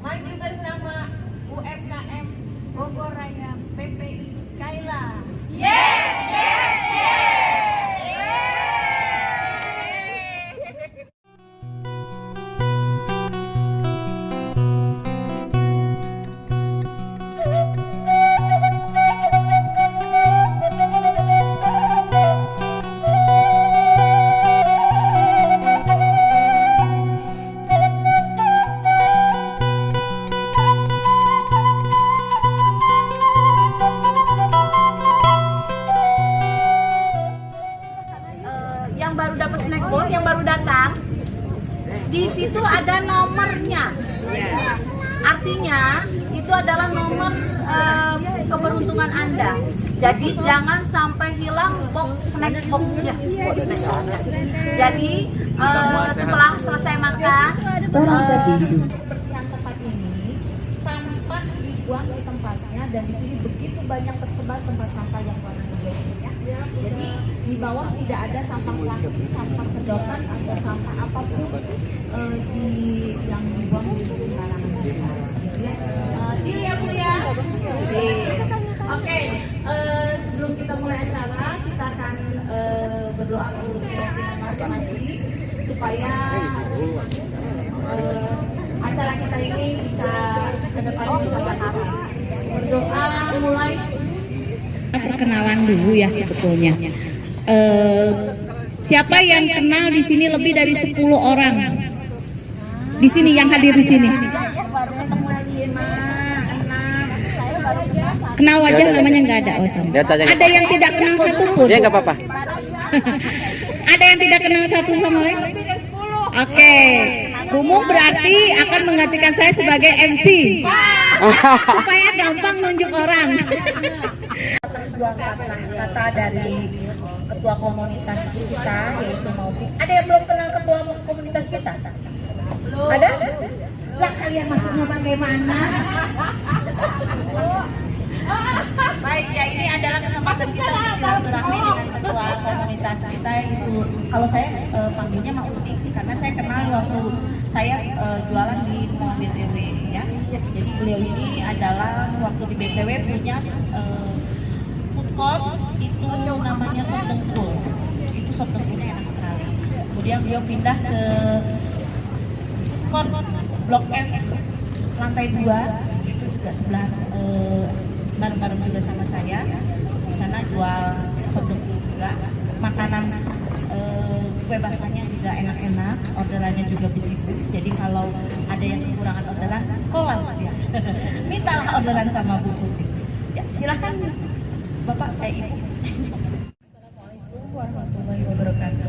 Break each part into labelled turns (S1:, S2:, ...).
S1: maju bersama UMKM Bogor Raya PPI Kaila. Yes, yes,
S2: yang baru dapat snack box, yang baru datang, di situ ada nomornya. Artinya itu adalah nomor keberuntungan Anda. Jadi jangan sampai hilang snack box-nya. Jadi setelah selesai makan, kebersihan tempat ini, sampah dibuang di tempatnya, dan di sini begitu banyak tersebar tempat sampah yang warna hijau. Jadi di bawah tidak ada sampah plastik, sampah sedotan, atau sampah apapun yang dibuang di sembarangan. Deal ya Bu ya. Oke, sebelum kita mulai acara, kita akan berdoa untuk masing-masing supaya acara kita ini bisa ke depan bisa berhasil. Berdoa mulai.
S3: Perkenalan dulu ya sebetulnya. Siapa yang kenal di sini lebih dari 10 orang? Di sini yang hadir di sini. Kenal wajah namanya nggak ada. Oh, sama. Ada yang tidak kenal satu pun?
S4: Ya nggak apa-apa.
S3: Ada yang tidak kenal satu sama lain? Oke. Umum berarti akan menggantikan saya sebagai MC supaya gampang nunjuk orang.
S2: Dua kata dari ketua komunitas kita, yaitu Maupi. Ada yang belum kenal ketua komunitas kita? Ada? Lah kalian masuknya bagaimana? Baik ya, ini adalah kesempatan kita bersilaturahmi dengan ketua komunitas kita, itu kalau saya panggilnya Mak Uti, karena saya kenal waktu saya jualan di BTW ya. Jadi beliau ini adalah waktu di BTW punya food court, itu namanya sop dengkul. Itu sop dengkulnya enak sekali. Kemudian beliau pindah ke court Blok F lantai 2, itu juga sebelah bareng-bareng juga sama saya. Di sana jual sop dengkul juga, makanan kue basahnya juga enak-enak, orderannya juga begitu. Jadi kalau ada yang kekurangan orderan, kolak ya. Mintalah orderan sama Bu Putih. Ya, silahkan Bapak, Ibu. Assalamualaikum warahmatullahi wabarakatuh.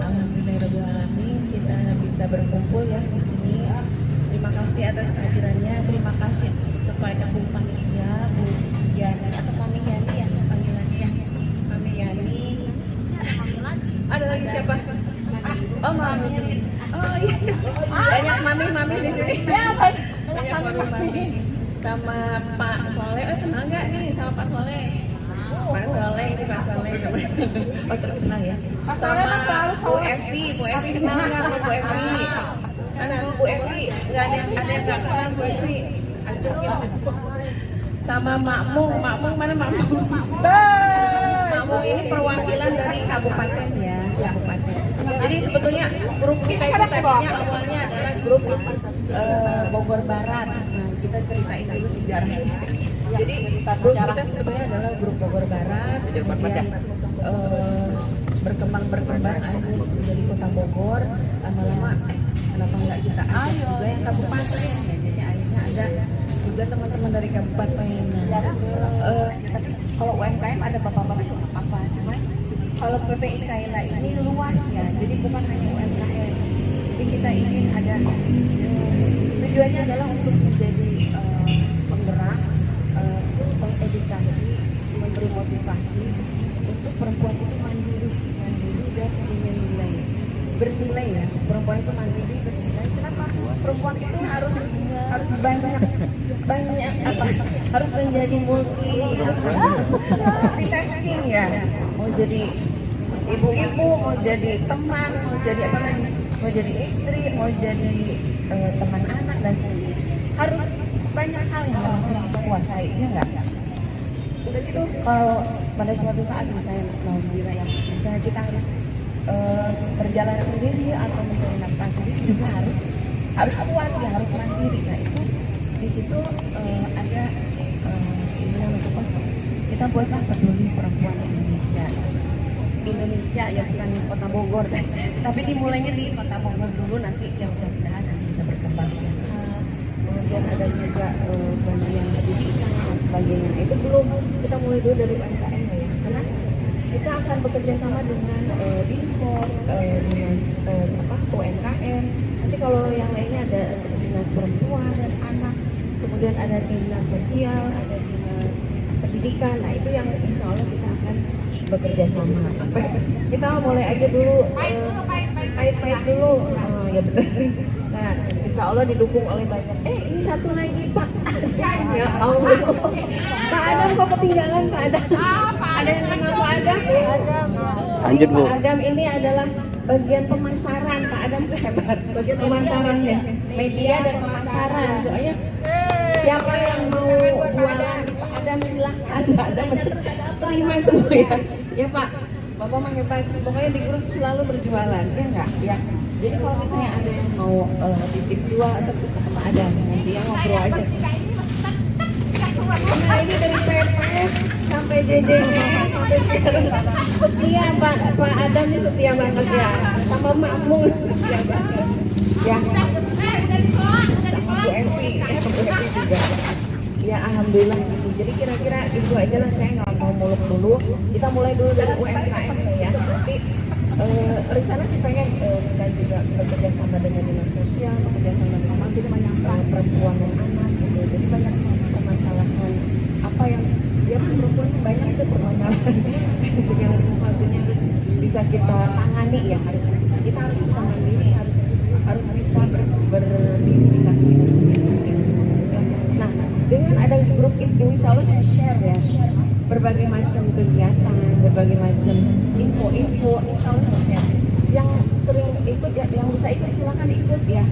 S2: Alhamdulillahirobbilalamin, kita bisa berkumpul ya di sini. Terima kasih atas kehadirannya. Terima kasih kepada Bu Panitia, Bu Yani atau Mami Yani ya panggilannya. Mami Yani. Ada lagi siapa? Oh, Mami. Oh iya. Banyak mami di sini. Banyak mami. Sama Pak Soleh, kenal nggak nih sama Pak Soleh? Pak Soleh, ini Pak Soleh. Oh terkenal ya. Sama Bu Evi kenal nggak sama Bu Evi? Anak Bu Evi, nggak ada yang nggak kenal Bu Evi. Acukin. Sama Makmung mana Makmung? Makmung ini perwakilan dari kabupaten ya, kabupaten. Jadi sebetulnya grup kita itu tadinya awalnya adalah grup Bogor Barat. Nah, kita ceritain dulu sejarahnya. Jadi grup kita sebetulnya adalah grup Bogor Barat, kemudian berkembang akhirnya menjadi Kota Bogor. Lama-lama kenapa nggak kita ajak juga yang kabupaten? Ya, jadi akhirnya ada juga teman-teman dari kabupaten. Kalau UMKM ada bapak-bapak apa? Cuma kalau PPI Kaila ini luas ya, jadi bukan hanya UMKM. Jadi kita ingin ada tujuannya adalah untuk menjadi penggerak, mengedukasi, memberi motivasi untuk perempuan itu mandiri dan punya nilai, bernilai ya. Perempuan itu mandiri, bernilai. Kenapa? Perempuan itu harus banyak apa? Harus menjadi multitasking ya. Mau jadi ibu-ibu, mau jadi teman, mau jadi apa lagi? mau jadi istri, mau jadi teman anak dan sebagainya. Harus banyak hal yang harus kita kuasai, ya nggak? Udah gitu kalau pada suatu saat misalnya mau bilang ya, misalnya kita harus berjalan sendiri atau mencari nafkah sendiri juga harus kuat ya, harus mandiri. Nah itu di situ ada ini apa? Kita buatlah peduli perempuan Indonesia. Indonesia ya, bukan kota Bogor tapi dimulainya di kota Bogor dulu, nanti ya mudah-mudahan nanti bisa berkembang biasa. Kemudian ada juga bagian pendidikan dan sebagainya. Itu belum, kita mulai dulu dari UMKM ya, karena kita akan bekerja sama dengan Dinpor, dinas UMKM. Nanti kalau yang lainnya ada dinas perempuan dan anak, kemudian ada dinas sosial, ada dinas pendidikan. Nah itu yang insya Allah kita akan bekerja sama. Kita mulai aja dulu pahit-pahit dulu. Ya benar. Nah insya Allah didukung oleh banyak. Ini satu lagi Pak. Ya Allah. Pak Adam kok ketinggalan Pak Adam? Ada yang kenal Pak Adam?
S4: Lanjut Bu.
S2: Pak Adam ini adalah bagian pemasaran. Pak Adam tuh hebat. Bagian pemasaran ya. Media dan pemasaran. Soalnya siapa yang mau jualan Pak Adam silahkan. Pak Adam terima semua ya. Ya Pak, Bapak mah hebat. Pokoknya di grup selalu berjualan, ya enggak? Ya. Jadi kalau misalnya ada yang mau titip jual atau bisa ke Pak Adam, nanti yang ngobrol aja. Nah ini dari PPS sampai JJ sampai sekarang setia Pak Adam ini setia banget ya. Sama makmu setia banget. Ya. Sama Bu Evi, juga. Ya alhamdulillah gitu. Jadi kira-kira itu aja lah, saya nggak mau muluk dulu. Kita mulai dulu dari UMKM ya. Nanti rencana sih pengen kita juga bekerja sama dengan dinas sosial, bekerja sama dengan masih banyak perempuan dan anak gitu. Jadi banyak permasalahan apa yang ya perempuan banyak itu permasalahan segala sesuatunya harus bisa kita tangani ya, harus kita harus bisa mandiri, harus bisa berdiri di kaki kita sendiri. Nah dengan ada grup itu insya Allah saya share berbagai macam kegiatan, berbagai macam info insya Allah saya share. Yang sering ikut ya, yang bisa ikut silakan ikut ya.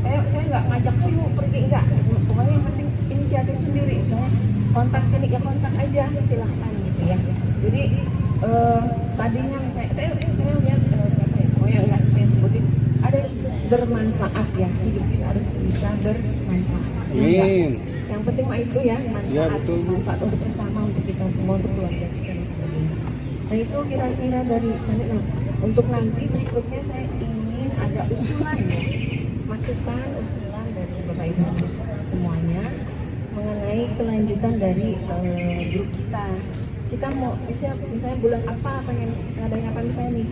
S2: Saya nggak ngajak ayo pergi, enggak, pokoknya yang penting inisiatif sendiri. Misalnya kontak sini ya kontak aja silakan gitu ya. Jadi tadinya saya lihat pokoknya enggak saya sebutin ada bermanfaat ya, hidup kita harus bisa bermanfaat.
S4: Amin.
S2: Yang penting mah itu ya, manfaat untuk sesama, untuk kita semua, untuk keluarga kita dan sebagainya. Nah itu kira-kira dari untuk nanti berikutnya saya ingin ada usulan ya, masukan usulan dari Bapak Ibu semuanya mengenai kelanjutan dari grup kita. Kita mau misalnya bulan apa pengen ngadain apa misalnya nih,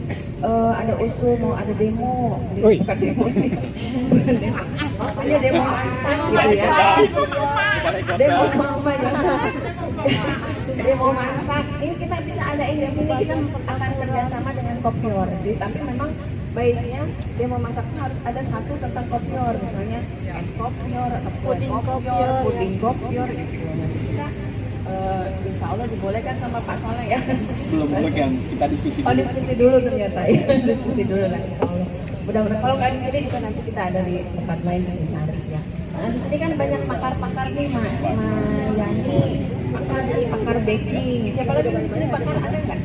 S2: ada usul mau ada demo, bukan demo nih, bukan demo, maksudnya demo masak gitu ya, demo mama ya, demo masak. Ini kita bisa adain di sini, kita akan kerjasama dengan Kopior. Jadi tapi memang baiknya demo masaknya harus ada satu tentang Kopior, misalnya es Kopior atau kue Kopior, puding Kopior gitu. Nanti kita insya Allah dibolehkan sama Pak Soleh ya.
S4: Belum kan, kita diskusi dulu.
S2: Oh diskusi dulu ternyata ya, diskusi dulu lah insya Allah. Mudah-mudahan kalau nggak di sini juga nanti kita ada di tempat lain yang dicari ya. Nah di sini kan banyak pakar-pakar nih, Ma Yani, pakar baking. Siapa lagi di sini pakar ada nggak?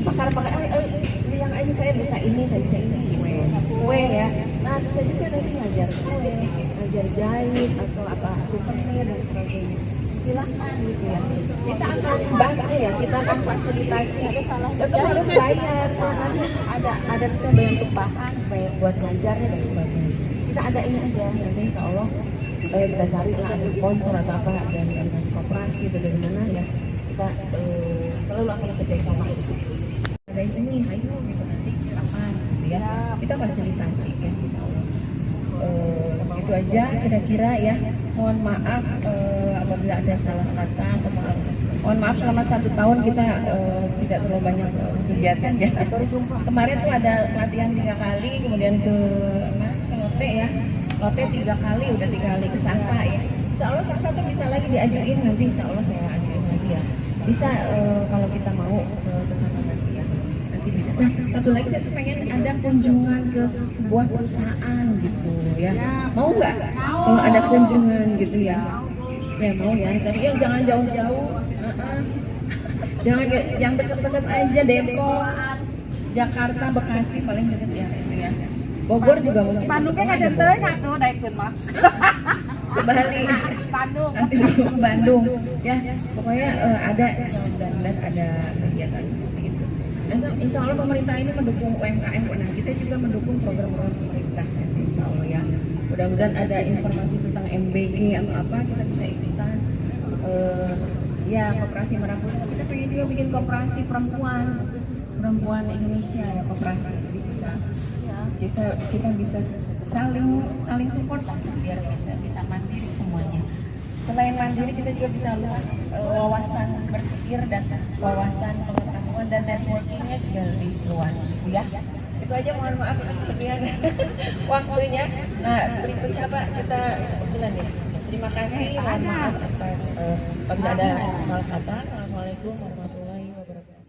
S2: Pakar-pakar yang aja saya bisa ini, kue ya. Nah bisa juga nanti ngajar kue, ngajar jahit atau apa souvenir dan sebagainya. Silahkan gitu ya. Kita akan bantu ya, kita akan fasilitasi. Tetap harus bayar. Nanti ada bisa bayar untuk bahan, bayar buat ngajarnya dan sebagainya. Kita ada ini aja, nanti insya Allah kita cari lah ada sponsor atau apa dari dinas koperasi atau dari mana ya. Kita selalu akan kerja sama. Ada ini, ayo gitu nanti silakan gitu ya. Kita fasilitasi ya insya Allah. Itu aja kira-kira ya. Mohon maaf apabila ada salah kata atau mohon maaf selama 1 tahun kita tidak terlalu banyak kegiatan ya. Kemarin tuh ada latihan 3 kali, kemudian ke Lotte ya. Lotte 3 kali, udah 3 kali ke Sasa ya. Insya Allah Sasa tuh bisa lagi diajuin nanti, insya Allah saya ajuin lagi ya. Bisa kalau kita mau ke sana nanti ya. Nanti bisa Nah, satu lagi saya tuh pengen ada kunjungan ke sebuah perusahaan gitu ya. Mau nggak? Kalau ada kunjungan gitu ya. Ya mau ya, tapi yang jangan jauh-jauh. Jangan yang dekat-dekat aja, Depok, Jakarta, Bekasi paling dekat ya itu ya. Bogor juga mungkin.
S3: Bandungnya nggak jenteng atuh daekeun mah.
S2: Ke Bali,
S3: Bandung.
S2: nanti ke Bandung ya. Pokoknya ada dan ada kegiatan seperti itu. Dan insya Allah pemerintah ini mendukung UMKM. Nah kita juga mendukung program-program pemerintah insya Allah ya. Mudah-mudahan ada informasi tentang MBG atau apa kita bisa ikutan. Ya koperasi merangkul. Kita pengen juga bikin koperasi perempuan Indonesia ya, koperasi. Jadi bisa kita bisa saling support lah biar bisa mandiri semuanya. Selain mandiri kita juga bisa luas wawasan berpikir dan wawasan pengetahuan dan networkingnya juga lebih luas gitu ya. Itu aja, mohon maaf kelebihan waktunya. Nah berikutnya Pak kita usulan ya. Terima kasih, mohon maaf atas apabila ada salah kata. Assalamualaikum warahmatullahi wabarakatuh.